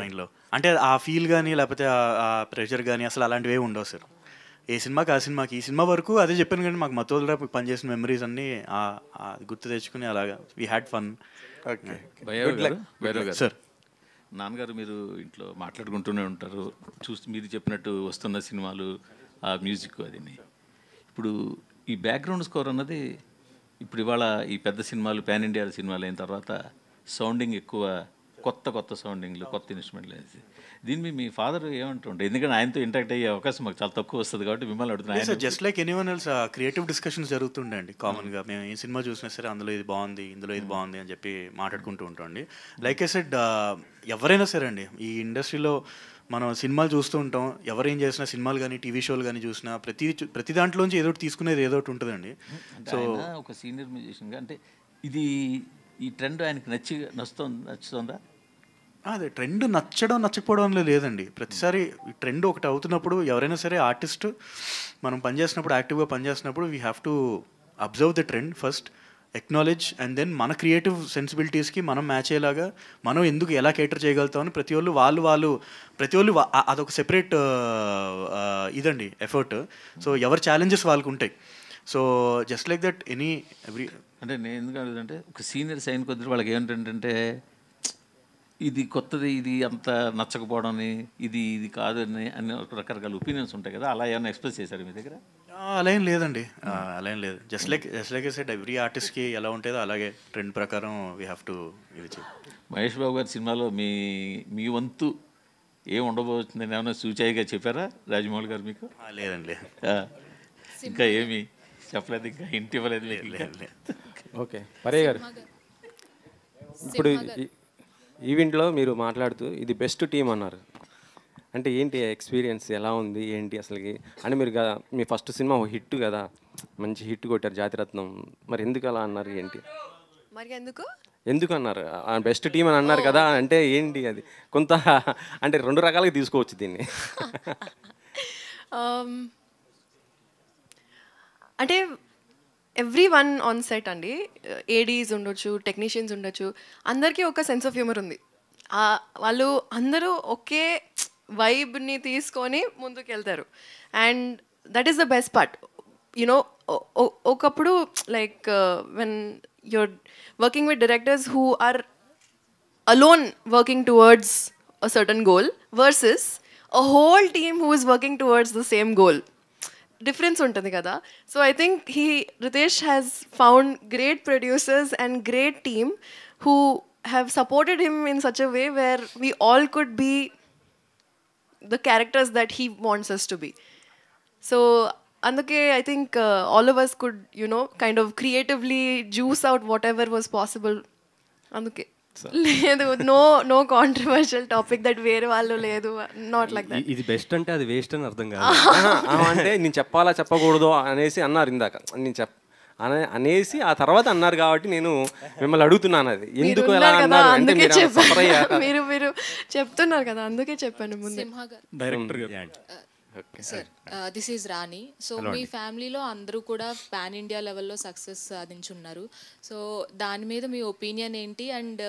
మైండ్లో. అంటే ఆ ఫీల్ కానీ లేకపోతే ఆ ప్రెషర్ కానీ అసలు అలాంటివి ఉండవు సార్. ఏ సినిమాకి ఆ సినిమాకి. ఈ సినిమా వరకు అదే చెప్పాను కానీ మాకు మత్తోదరా పనిచేసిన మెమరీస్ అన్నీ గుర్తు తెచ్చుకుని అలాగా వీ హ్యాడ్ ఫన్. సార్, నాన్నగారు మీరు ఇంట్లో మాట్లాడుకుంటూనే ఉంటారు, మీరు చెప్పినట్టు వస్తున్న సినిమాలు ఆ మ్యూజిక్ అది. ఇప్పుడు ఈ బ్యాక్గ్రౌండ్ స్కోర్ అన్నది ఇప్పుడు ఇవాళ ఈ పెద్ద సినిమాలు పాన్ ఇండియా సినిమాలు అయిన తర్వాత సౌండింగ్ ఎక్కువ, కొత్త సౌండింగ్లు, కొత్త ఇన్స్ట్రుమెంట్లు వేసి దీన్ని మీ ఫాదర్ ఏమంటుంటారు? ఎందుకంటే ఆయనతో ఇంటరాక్ట్ అయ్యే అవకాశం మాకు చాలా తక్కువ వస్తుంది కాబట్టి మిమ్మల్ని అడుగుతున్నాను. Just like anyone else creative discussions జరుగుతుండే అండి కామన్గా. మేము ఏ సినిమా చూసినా సరే అందులో ఇది బాగుంది, ఇందులో ఇది బాగుంది అని చెప్పి మాట్లాడుకుంటూ ఉంటాం అండి. లైక్ ఐ సెడ్, ఎవరైనా సరే అండి ఈ ఇండస్ట్రీలో మనం సినిమాలు చూస్తూ ఉంటాం. ఎవరేం చేసినా సినిమాలు కానీ టీవీ షోలు కానీ చూసినా ప్రతి దాంట్లోంచి ఏదో తీసుకునేది ఏదో ఒకటి ఉంటుందండి. సో ఒక సీనియర్ మ్యూజిషియన్గా అంటే ఇది ఈ ట్రెండ్ ఆయనకి నచ్చుతుందా? అదే ట్రెండ్ నచ్చడం నచ్చకపోవడం లేదండి. ప్రతిసారి ఈ ట్రెండ్ ఒకటి అవుతున్నప్పుడు ఎవరైనా సరే ఆర్టిస్ట్ మనం పనిచేసినప్పుడు, యాక్టివ్గా పనిచేసినప్పుడు we have to observe the trend first, acknowledge, and then మన క్రియేటివ్ సెన్సిబిలిటీస్కి మనం మ్యాచ్ అయ్యేలాగా మనం ఎందుకు ఎలా కేటర్ చేయగలుగుతామని ప్రతి వాళ్ళు అదొక సెపరేట్ ఇదండి ఎఫర్ట్. సో ఎవరి ఛాలెంజెస్ వాళ్ళకు ఉంటాయి. So just like that every అంటే నేను ఎందుకు అడుగుతుంటే ఒక సీనియర్ సైన్ కొద్ది వాళ్ళకి ఏమిటంటే ఇది కొత్తది, ఇది అంత నచ్చకపోవడం, ఇది కాదు అని రకరకాల ఒపీనియన్స్ ఉంటాయి కదా, అలా ఏమైనా ఎక్స్ప్రెస్ చేశారు మీ దగ్గర? అలా ఏం లేదండి, అలా ఏం లేదు. Just like I said every ఆర్టిస్ట్కి ఎలా ఉంటుందో అలాగే ట్రెండ్ ప్రకారం వీ హ్యావ్ టు ఇది చేయాలి. మహేష్ బాబు గారి సినిమాలో మీ వంతు ఏం ఉండబోతుందని ఏమైనా సూచాయిగా చెప్పారా రాజమౌళి గారు మీకు? లేదండి, లేదు. ఇంకా ఏమి చెప్పలేదు, ఇంకా ఇంటి ఇవ్వలేదు? లేదు. ఓకే, పరయ్య గారు, ఇప్పుడు ఈవెంట్లో మీరు మాట్లాడుతూ ఇది బెస్ట్ టీం అన్నారు. అంటే ఏంటి ఎక్స్పీరియన్స్ ఎలా ఉంది ఏంటి అసలుకి అంటే మీరు మీ ఫస్ట్ సినిమా హిట్ కదా, మంచి హిట్ కొట్టారు జాతిరత్నం, మరి ఎందుకు అలా అన్నారు ఏంటి? మరి ఎందుకు అన్నారు బెస్ట్ టీం అని అన్నారు కదా, అంటే ఏంటి అది కొంత అంటే 2 రకాలుగా తీసుకోవచ్చు దీన్ని. అంటే ఎవ్రీ వన్ ఆన్ సెట్ అండి, ఏడీస్ ఉండొచ్చు, టెక్నీషియన్స్ ఉండొచ్చు, అందరికీ ఒక సెన్స్ ఆఫ్ హ్యూమర్ ఉంది. వాళ్ళు అందరూ ఒకే వైబ్ని తీసుకొని ముందుకు వెళ్తారు. And that is the best part. You know ఒకప్పుడు like when you're working with directors who are alone working towards a certain goal versus a whole team who is working towards the same goal. Difference ఉంటుంది కదా. So I think Ritesh has found great producers and great team who have supported him in such a way where we all could be the characters that he wants us to be. So అందుకే I think all of us could, you know, kind of creatively juice out whatever was possible. అందుకే లేదు, no controversial topic that వేరే వాళ్ళు లేదు, not like that. ఇది best అంటే అది waste అని అర్థం కాదు. అంటే నేను చెప్పాలా చెప్పకూడదు అనేసి అన్నారు ఇందాక, నేను అనేసి ఆ తర్వాత అన్నారు కాబట్టి నేను మిమ్మల్ని అడుగుతున్నాను అది ఎందుకు ఎలా అన్నారు అంటే మీరు చెప్తున్నారు కదా, అందుకే చెప్పాను ముందు. డైరెక్టర్ గారు sir, this is Rani. So మీ ఫ్యామిలీలో అందరూ కూడా పాన్ ఇండియా లెవెల్లో సక్సెస్ సాధించున్నారు. సో దాని మీద మీ ఒపీనియన్ ఏంటి? అండ్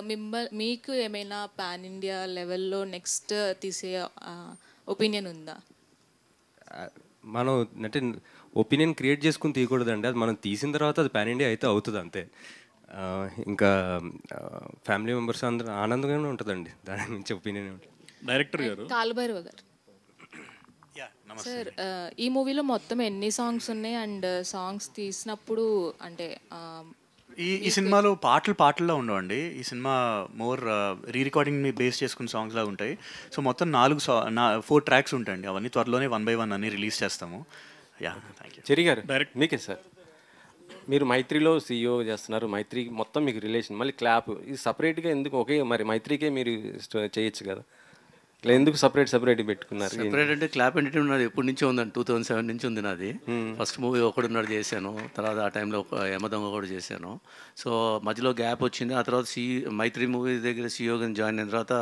మీకు ఏమైనా పాన్ ఇండియా లెవెల్లో నెక్స్ట్ తీసే ఒపీనియన్ ఉందా? మనం అంటే ఒపీనియన్ క్రియేట్ చేసుకుని తీయకూడదండి, అది మనం తీసిన తర్వాత అది పాన్ ఇండియా అయితే అవుతుంది అంతే. ఇంకా ఫ్యామిలీ మెంబర్స్ అందరూ ఆనందంగానే ఉంటుందండి, దాని నుంచి ఒపీనియన్ ఉంటుంది. డైరెక్టర్ గారు కాలుభైరవ గారు సార్, ఈ మూవీలో మొత్తం ఎన్ని సాంగ్స్ ఉన్నాయి? అండ్ సాంగ్స్ తీసినప్పుడు అంటే ఈ సినిమాలో పాటల్లో ఉండవండి. ఈ సినిమా మోర్ రీ రికార్డింగ్ని బేస్ చేసుకున్న సాంగ్స్లా ఉంటాయి. సో మొత్తం 4 ట్రాక్స్ ఉంటాయండి. అవన్నీ త్వరలోనే 1 by 1 అన్ని రిలీజ్ చేస్తాము. Thank you. చెరి గారు డైరెక్ట్ మీకే సార్. మీరు మైత్రిలో CEO చేస్తున్నారు, మైత్రి మొత్తం మీకు రిలేషన్, మళ్ళీ క్లాప్ ఇది సపరేట్గా ఎందుకు? ఓకే మరి మైత్రికే మీరు చేయొచ్చు కదా, ఇట్లా ఎందుకు సపరేట్ పెట్టుకున్నారు? సపరేట్ అంటే క్లాప్ ఎంటర్టైన్మెంట్ నాది ఎప్పటి నుంచో ఉందండి, 2007 నుంచి ఉంది నాది. ఫస్ట్ మూవీ ఒకడున్నాడు చేశాను, తర్వాత ఆ టైంలో యమదొంగ కూడా చేశాను. సో మధ్యలో గ్యాప్ వచ్చింది. ఆ తర్వాత మైత్రి మూవీ దగ్గర CEOగా జాయిన్ అయిన తర్వాత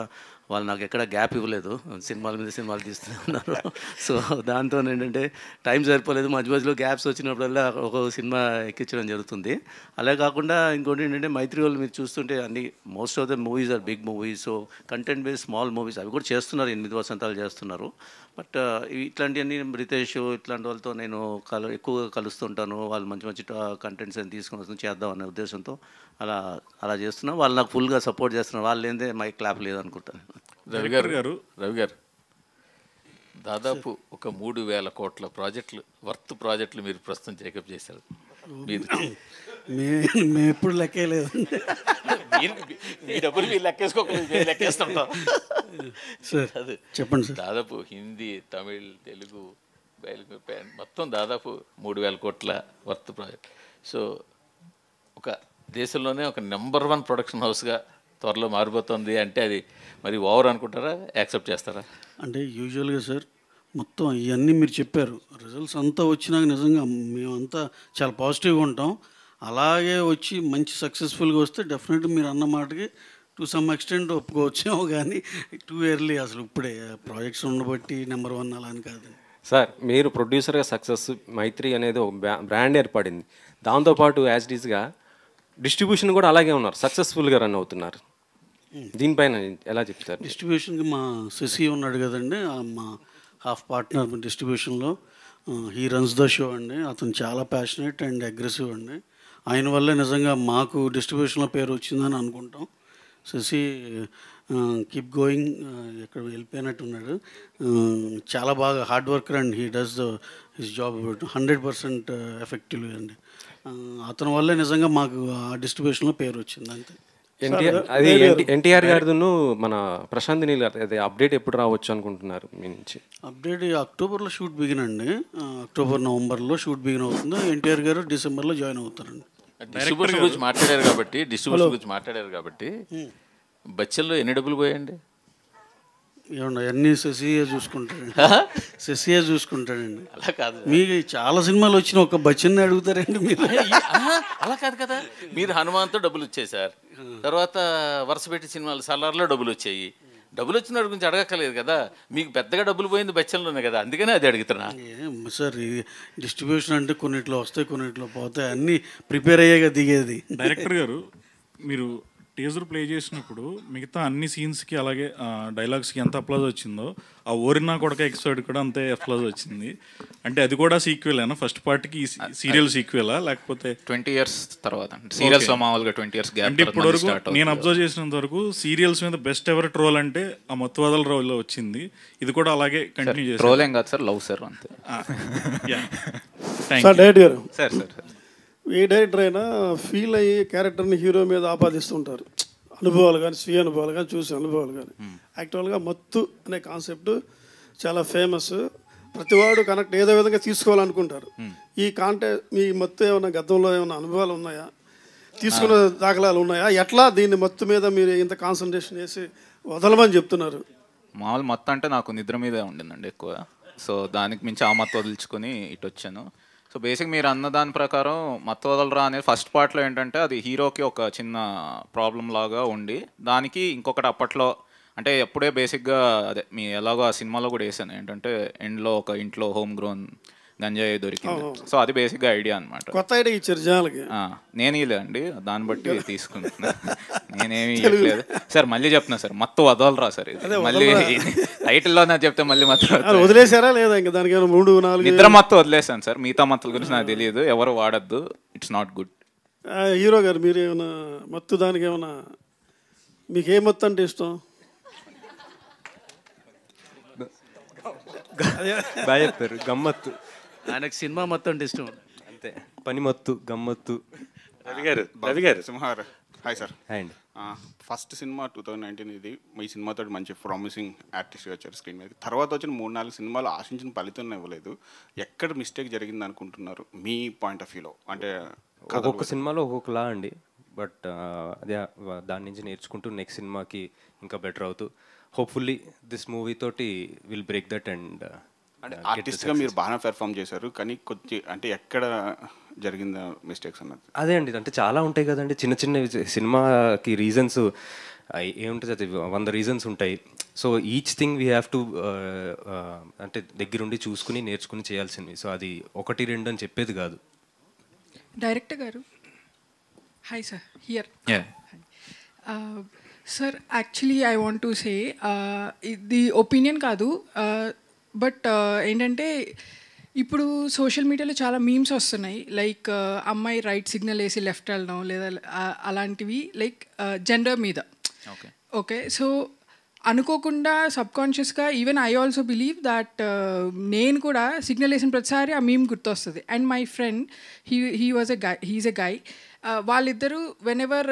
వాళ్ళు నాకు ఎక్కడ గ్యాప్ ఇవ్వలేదు, సినిమాల మీద సినిమాలు తీస్తూనే ఉన్నారు. సో దాంతో ఏంటంటే టైం సరిపోలేదు, మధ్యలో గ్యాప్స్ వచ్చినప్పుడల్లా ఒక సినిమా ఎక్కించడం జరుగుతుంది. అలాగే కాకుండా ఇంకోటి ఏంటంటే మైత్రి వాళ్ళు మీరు చూస్తుంటే అన్ని most of the movies are big movies. So content based small movies అవి కూడా చేస్తున్నారు, 8 వసంతాలు చేస్తున్నారు. బట్ ఇట్లాంటివన్నీ రితేష్ ఇట్లాంటి వాళ్ళతో నేను ఎక్కువగా కలుస్తుంటాను, వాళ్ళు మంచి కంటెంట్స్ అని తీసుకుని వస్తుంది చేద్దాం అనే ఉద్దేశంతో అలా చేస్తున్నా. వాళ్ళు నాకు ఫుల్గా సపోర్ట్ చేస్తున్నారు, వాళ్ళు ఏందే మైక్ క్లాప్ లేదనుకుంటాను. రవి గారు దాదాపు ఒక 3,000 కోట్ల ప్రాజెక్టులు మీరు ప్రస్తుతం టేకప్ చేశారు. మేము ఎప్పుడు లెక్కలేదు, మీ డబ్బులు మీరు లెక్కేస్తుంటాం సార్. అది చెప్పండి సార్. దాదాపు హిందీ, తమిళ్, తెలుగు మొత్తం దాదాపు 3,000 కోట్ల వర్త్ ప్రాజెక్ట్. సో ఒక దేశంలోనే ఒక నెంబర్ 1 ప్రొడక్షన్ హౌస్గా త్వరలో మారిపోతుంది అంటే అది మరి ఓవర్ అనుకుంటారా, యాక్సెప్ట్ చేస్తారా? అంటే యూజువల్గా సార్ మొత్తం ఇవన్నీ మీరు చెప్పారు, రిజల్ట్స్ అంతా వచ్చినాక నిజంగా మేమంతా చాలా పాజిటివ్గా ఉంటాం. అలాగే వచ్చి మంచి సక్సెస్ఫుల్గా వస్తే డెఫినెట్గా మీరు అన్న మాటకి టు సమ్ ఎక్స్టెంట్ ఒప్పుకోవచ్చేమో, కానీ టూ ఎర్లీ అసలు ఇప్పుడే ప్రాజెక్ట్స్ ఉండబట్టి నెంబర్ 1 అలా అని కాదు సార్. మీరు ప్రొడ్యూసర్గా సక్సెస్, మైత్రి అనేది ఒక బ్రాండ్ ఏర్పడింది, దాంతోపాటు యాజ్ ఇట్ ఈస్గా డిస్ట్రిబ్యూషన్ కూడా అలాగే ఉన్నారు, సక్సెస్ఫుల్గా రన్ అవుతున్నారు. దీనిపైన ఎలా చెప్తారు? డిస్ట్రిబ్యూషన్కి మా శశి ఉన్నాడు కదండి, మా హాఫ్ పార్ట్నర్ డిస్ట్రిబ్యూషన్లో, హీ రన్స్ ద షో అండి. అతను చాలా ప్యాషనేట్ అండ్ అగ్రెసివ్ అండి. ఆయన వల్లే నిజంగా మాకు డిస్ట్రిబ్యూషన్లో పేరు వచ్చిందని అనుకుంటాం. శశి కీప్ గోయింగ్, ఎక్కడ వెళ్ళిపోయినట్టున్నాడు, చాలా బాగా hard worker and he does his job 100% ఎఫెక్టివ్గా అండి. అతని వల్లే నిజంగా మాకు ఆ డిస్ట్రిబ్యూషన్లో పేరు వచ్చింది అంతే. ఎన్టీఆర్ గారిను మన ప్రశాంత్ నీల్ గారు అదే అప్డేట్ ఎప్పుడు రావచ్చు అనుకుంటున్నారు మీ నుంచి? అప్డేట్ అక్టోబర్లో షూట్ బిగిన్ అండి, అక్టోబర్ నవంబర్లో షూట్ బిగిన్ అవుతుంది. ఎన్టీఆర్ గారు డిసెంబర్లో జాయిన్ అవుతారండి. డిస్ట్రిబ్యూషన్ గురించి మాట్లాడారు కాబట్టి బచ్చల్లో ఎన్ని డబ్బులు పోయండి? ఏమన్నా అన్నీ శశియే చూసుకుంటాడండి, శశియే చూసుకుంటాడండి. అలా కాదు, మీకు చాలా సినిమాలు వచ్చిన ఒక బచ్చన్ని అడుగుతారండి మీరు. అలా కాదు కదా, మీరు హనుమాన్తో డబ్బులు వచ్చాయి సార్, తర్వాత వరుస పెట్టి సినిమాలు సలార్లో డబ్బులు వచ్చాయి. డబ్బులు వచ్చిన వాడి గురించి అడగక్కర్లేదు కదా, మీకు పెద్దగా డబ్బులు పోయింది బచ్చన్లోనే కదా, అందుకనే అది అడుగుతున్నా. సార్ ఈ డిస్ట్రిబ్యూషన్ అంటే కొన్నిట్లో వస్తాయి కొన్నిట్లో పోతాయి, అన్నీ ప్రిపేర్ అయ్యాక దిగేది. డైరెక్టర్ గారు, మీరు టీజర్ ప్లే చేసినప్పుడు మిగతా అన్ని సీన్స్కి అలాగే డైలాగ్స్కి ఎంత అప్లాజ్ వచ్చిందో ఆ ఓరినా కొడక ఎపిసోడ్ కూడా అంతే అప్లాజ్ వచ్చింది. అంటే అది కూడా సీక్వెలేనా ఫస్ట్ పార్ట్కి, సీరియల్ సీక్వెలా లేకపోతే 20 years తర్వాత? సీరియల్స్ మామూలుగా 20 years గ్యాప్. అంటే ఇప్పటి వరకు నేను అబ్జర్వ్ చేసినంత వరకు సీరియల్స్ మీద బెస్ట్ ఎవర్ ట్రోల్ అంటే ఆ మత్తువదల రోల్లో వచ్చింది. ఇది కూడా అలాగే కంటిన్యూ చేస్తారు. ట్రోల్ ఏం కాదు సార్, లవ్ సార్ అంతే. సార్ డైరెక్టర్ గారు, సార్ సార్ ఏ డైరెక్టర్ అయినా ఫీల్ అయ్యి క్యారెక్టర్ని హీరో మీద ఆపాదిస్తుంటారు. అనుభవాలు కానీ, స్వీయ అనుభవాలు కానీ, చూసే అనుభవాలు కానీ. యాక్చువల్గా మత్తు అనే కాన్సెప్ట్ చాలా ఫేమస్, ప్రతివాడు కనెక్ట్ ఏదో విధంగా తీసుకోవాలనుకుంటారు. ఈ మీ మత్తు ఏమైనా గతంలో ఏమైనా అనుభవాలు ఉన్నాయా, తీసుకున్న దాఖలాలు ఉన్నాయా? ఎట్లా దీన్ని మత్తు మీద మీరు ఇంత కాన్సన్ట్రేషన్ చేసి వదలమని చెప్తున్నారు? మామూలు మత్తు అంటే నాకు నిద్ర మీదే ఉండిందండి ఎక్కువ. సో దానికి మించి ఆ మత్తు వదిలించుకొని ఇటు వచ్చాను. సో బేసిక్ మీరు అన్న దాని ప్రకారం మత్తు వదలరా అనేది ఫస్ట్ పార్ట్లో ఏంటంటే అది హీరోకి ఒక చిన్న ప్రాబ్లం లాగా ఉండి, దానికి ఇంకొకటి అప్పట్లో అంటే ఎప్పుడే బేసిక్గా అదే మీ ఎలాగో ఆ సినిమాలో కూడా వేసాను ఏంటంటే ఎండ్లో ఒక ఇంట్లో హోమ్ గ్రోన్ గంజాయి దొరికింది. సో అది బేసిక్గా ఐడియా అనమాట. కొత్త ఐడియా ఇచ్చారు జనాలకి. నేను ఇలేండి, దాన్ని బట్టి తీసుకుంటున్నా, నేనేమి ఇవ్వట్లేదు సార్. మళ్ళీ చెప్తున్నా సార్, మత్తు వదలరా సార్. ఇది మళ్ళీ టైటిల్లోనే చెప్తే మళ్ళీ మత్తు వదిలేసారా లేదా? ఇంకా దానికి 3-4 నిద్ర మత్తు వదిలేసాను సార్. మిగతా మత్తుల గురించి నాకు తెలియదు, ఎవరు వాడద్దు, ఇట్స్ నాట్ గుడ్. హీరో గారు, మీరు ఏమైనా మత్తు దానికి ఏమైనా మీకు ఏ మత్తు అంటే ఇష్టం? బాగా చెప్పారు, గమ్మత్తు. ఆయనకు సినిమా మొత్తం అంటే ఇష్టం అంతే, పని మత్తు, గమ్మత్తు. రవి గారు సింహార్. Hi sir. హాయ్ అండి. ఫస్ట్ సినిమా 2019 ఇది. ఈ సినిమాతో మంచి ప్రామిసింగ్ ఆర్టిస్ట్గా వచ్చారు స్క్రీన్ మీద. తర్వాత వచ్చిన 3-4 సినిమాలు ఆశించిన ఫలితం ఇవ్వలేదు. ఎక్కడ మిస్టేక్ జరిగింది అనుకుంటున్నారు మీ పాయింట్ ఆఫ్ వ్యూలో? అంటే ఒక్కొక్క సినిమాలో ఒక్కొక్కలా అండి, బట్ అదే దాని నుంచి నేర్చుకుంటూ నెక్స్ట్ సినిమాకి ఇంకా బెటర్ అవుతూ హోప్ఫుల్లీ దిస్ మూవీ తోటి విల్ బ్రేక్ దట్. అండ్ అంటే ఆర్టిస్ట్గా మీరు బాగా పెర్ఫామ్ చేశారు, కానీ కొద్ది అంటే ఎక్కడ జరిగిందా మిస్టేక్స్ అన్నది? అదే అండి, అంటే చాలా ఉంటాయి కదండి చిన్న చిన్న సినిమాకి రీజన్స్. ఏముంటుంది అది 100 రీజన్స్ ఉంటాయి. So each thing we have to అంటే దగ్గరుండి చూసుకుని నేర్చుకుని చేయాల్సింది. సో అది 1-2 అని చెప్పేది కాదు. డైరెక్టర్ గారు, hi sir. Here sir, actually I want to say ఇది ఒపీనియన్ కాదు, బట్ ఏంటంటే ఇప్పుడు సోషల్ మీడియాలో చాలా మీమ్స్ వస్తున్నాయి. లైక్ అమ్మాయి రైట్ సిగ్నల్ వేసి లెఫ్ట్ వెళ్ళడం, లేదా అలాంటివి లైక్ జెండర్ మీద. ఓకే, సో అనుకోకుండా సబ్కాన్షియస్గా even I also believe that నేను కూడా సిగ్నల్ వేసిన ప్రతిసారి ఆ మీమ్ గుర్తొస్తుంది. And my friend he is a guy. వాళ్ళిద్దరూ వెన్ ఎవర్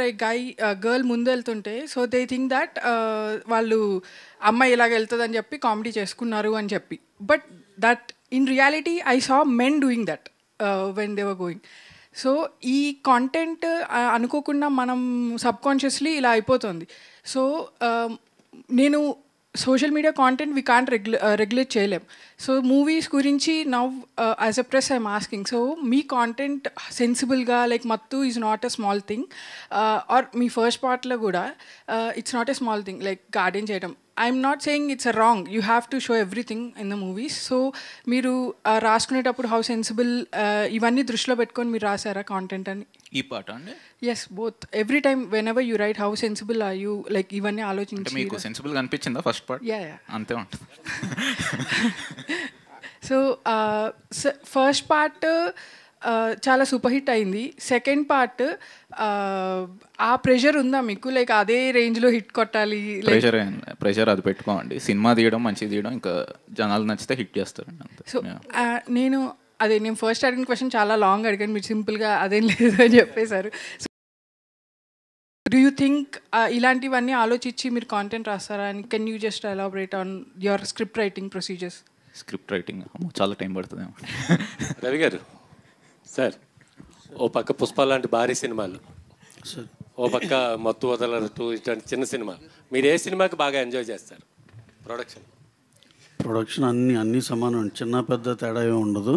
గర్ల్ ముందు వెళ్తుంటే సో దే థింక్ దట్ వాళ్ళు అమ్మాయి ఇలాగ వెళ్తుందని చెప్పి కామెడీ చేసుకున్నారు అని చెప్పి. But that in reality I saw men doing that when they were going. So ఈ కాంటెంట్ అనుకోకుండా మనం సబ్కాన్షియస్లీ ఇలా అయిపోతుంది. సో నేను social media content we can't regulate చేయలేం. సో మూవీస్ గురించి now as a press I'm asking, so మీ content సెన్సిబుల్గా like Mathu is not a small thing, or మీ ఫస్ట్ పార్ట్లో కూడా it's not a small thing like garden చేయడం. I'm not saying it's a wrong, you have to show everything in the movies. So మీరు రాసుకునేటప్పుడు how sensible ఇవన్నీ దృష్టిలో పెట్టుకొని మీరు రాసారా content అని? ఈ పాట అండి? Yes, both. Every time whenever you write how sensible are you, like ఇవన్నీ ఆలోచించి. మీకు సెన్సిబుల్గా అనిపించిందా ఫస్ట్ పార్ట్? యా, అంతే ఉంటుంది. సో ఫస్ట్ పార్ట్ చాలా సూపర్ హిట్ అయింది. సెకండ్ పార్ట్ ఆ ప్రెషర్ ఉందా మీకు, లైక్ అదే రేంజ్లో హిట్ కొట్టాలి? ప్రెషర్ అది పెట్టుకోండి. సినిమా తీయడం మంచిగా తీయడం, ఇంకా జనాలు నచ్చితే హిట్ చేస్తారండి అంతే. సో నేను ఫస్ట్ అడిగిన క్వశ్చన్ చాలా లాంగ్ అడిగాను, మీరు సింపుల్గా అదేం లేదు అని చెప్పేశారు. డూ యూ థింక్ ఇలాంటివన్నీ ఆలోచించి మీరు కాంటెంట్ రాస్తారా? అని can you just elaborate on your script writing procedures? Script writing చాలా టైం పడుతుందేమో. రవి గారు సార్, ఓ పక్క పుష్ప లాంటి భారీ సినిమాలు, ఓ పక్క మత్తు వదలరు ఇట్లాంటి చిన్న సినిమాలు, మీరు ఏ సినిమాకి బాగా ఎంజాయ్ చేస్తారు? ప్రొడక్షన్ అన్నీ సమానం, చిన్న పెద్ద తేడా ఏమి ఉండదు.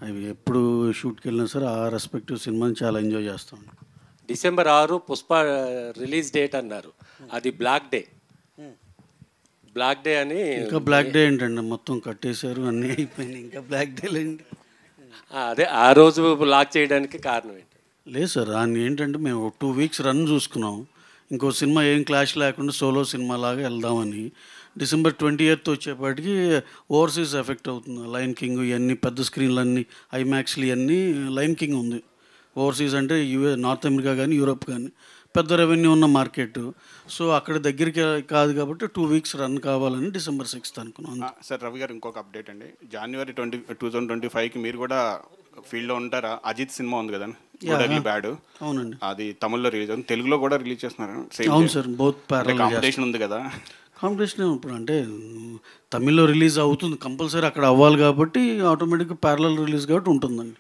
అవి ఎప్పుడు షూట్కి వెళ్ళినా సరే ఆ రెస్పెక్టివ్ సినిమాని చాలా ఎంజాయ్ చేస్తాం. December 6 పుష్ప రిలీజ్ డేట్ అన్నారు, అది బ్లాక్ డే. బ్లాక్ డే అని ఇంకా బ్లాక్ డే ఏంటండి, మొత్తం కట్టేశారు, అన్నీ అయిపోయినాయి, ఇంకా బ్లాక్ డే లేండి. అదే ఆ రోజు లాక్ చేయడానికి కారణం ఏంటి? లేదు సార్, దాన్ని ఏంటంటే మేము 2 weeks రన్ చూసుకున్నాం, ఇంకో సినిమా ఏం క్లాష్ లేకుండా సోలో సినిమా లాగా వెళ్దామని. December 20th వచ్చేపాటికి ఓవర్సీస్ ఎఫెక్ట్ అవుతుంది. లైన్ కింగ్ ఇవన్నీ పెద్ద స్క్రీన్లు అన్నీ ఐమాక్స్లు ఇవన్నీ లైన్ కింగ్ ఉంది. ఓవర్సీస్ అంటే నార్త్ అమెరికా కానీ యూరోప్ కానీ పెద్ద రెవెన్యూ ఉన్న మార్కెట్. సో అక్కడ దగ్గరికి కాదు కాబట్టి 2 weeks రన్ కావాలని December 6th అనుకున్నాం. సార్ రవి గారు ఇంకొక అప్డేట్ అండి, January 2025కి మీరు కూడా ఫీల్డ్లో ఉంటారా? అజిత్ సినిమా ఉంది కదండి, బ్యాడ్. అవునండి, అది తమిళ్లో రిలీజ్ అవుతుంది, తెలుగులో కూడా రిలీజ్ చేస్తున్నారు. అవును సార్, బోత్ ప్యారలల్ కాంపిటీషన్ ఉంది కదా. కాంపిటీషన్ ఇప్పుడు అంటే తమిళ్లో రిలీజ్ అవుతుంది కంపల్సరీ, అక్కడ అవ్వాలి కాబట్టి ఆటోమేటిక్గా ప్యారలల్ రిలీజ్ కాబట్టి ఉంటుందండి.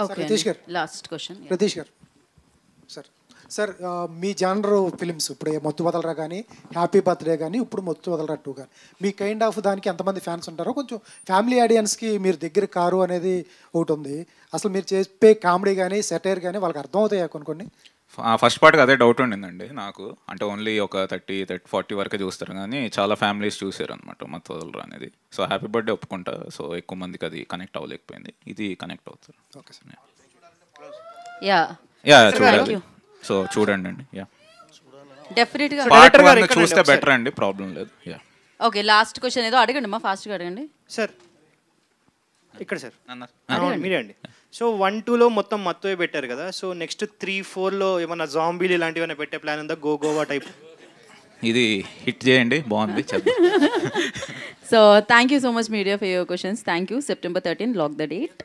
ఓకే, రతీష్ గారు, లాస్ట్ క్వశ్చన్. రతీష్ గారు సార్, మీ జానర్ ఫిలిమ్స్ ఇప్పుడు మొత్తు వదలరా కానీ, హ్యాపీ బర్త్డే కానీ, ఇప్పుడు మొత్తు వదలరా 2 కానీ, మీ కైండ్ ఆఫ్ దానికి ఎంతమంది ఫ్యాన్స్ ఉంటారో కొంచెం ఫ్యామిలీ ఆడియన్స్కి మీరు దగ్గర కారు అనేది ఒకటి ఉంది. అసలు మీరు చెప్పే కామెడీ కానీ సెటైర్ కానీ వాళ్ళకి అర్థం అవుతాయా కొన్ని? ఫస్ట్ పార్ట్కి అదే డౌట్ ఉండిందండి నాకు, అంటే ఓన్లీ ఒక 30-40 వరకే చూస్తారు కానీ చాలా ఫ్యామిలీస్ చూసారు అనమాట మొత్తం వదలరా అనేది. సో హ్యాపీ బర్త్డే ఒప్పుకుంటా, సో ఎక్కువ మందికి అది కనెక్ట్ అవ్వలేకపోయింది, ఇది కనెక్ట్ అవుతారు. ఓకే సార్, యా చూడాలి, సో చూడండి అండి. యా డెఫినెట్గా పార్ట్ 1 చూస్తే బెటర్ అండి, ప్రాబ్లం లేదు. యా ఓకే, లాస్ట్ క్వశ్చన్ ఏదో అడగండి అమ్మా, ఫాస్ట్గా అడగండి సార్. ఇక్కడ సార్ మీరే అండి. సో 1-2లో మొత్తం మత్తువే పెట్టారు కదా, సో నెక్స్ట్ 3-4లో ఏమన్నా జాంబీలు ఇలాంటివి ఏమైనా పెట్టే ప్లాన్ ఉందా? గోవా టైప్ ఇది హిట్ చేయండి, బాగుంది. So thank you so much media for your questions. Thank you. September 13, lock the date.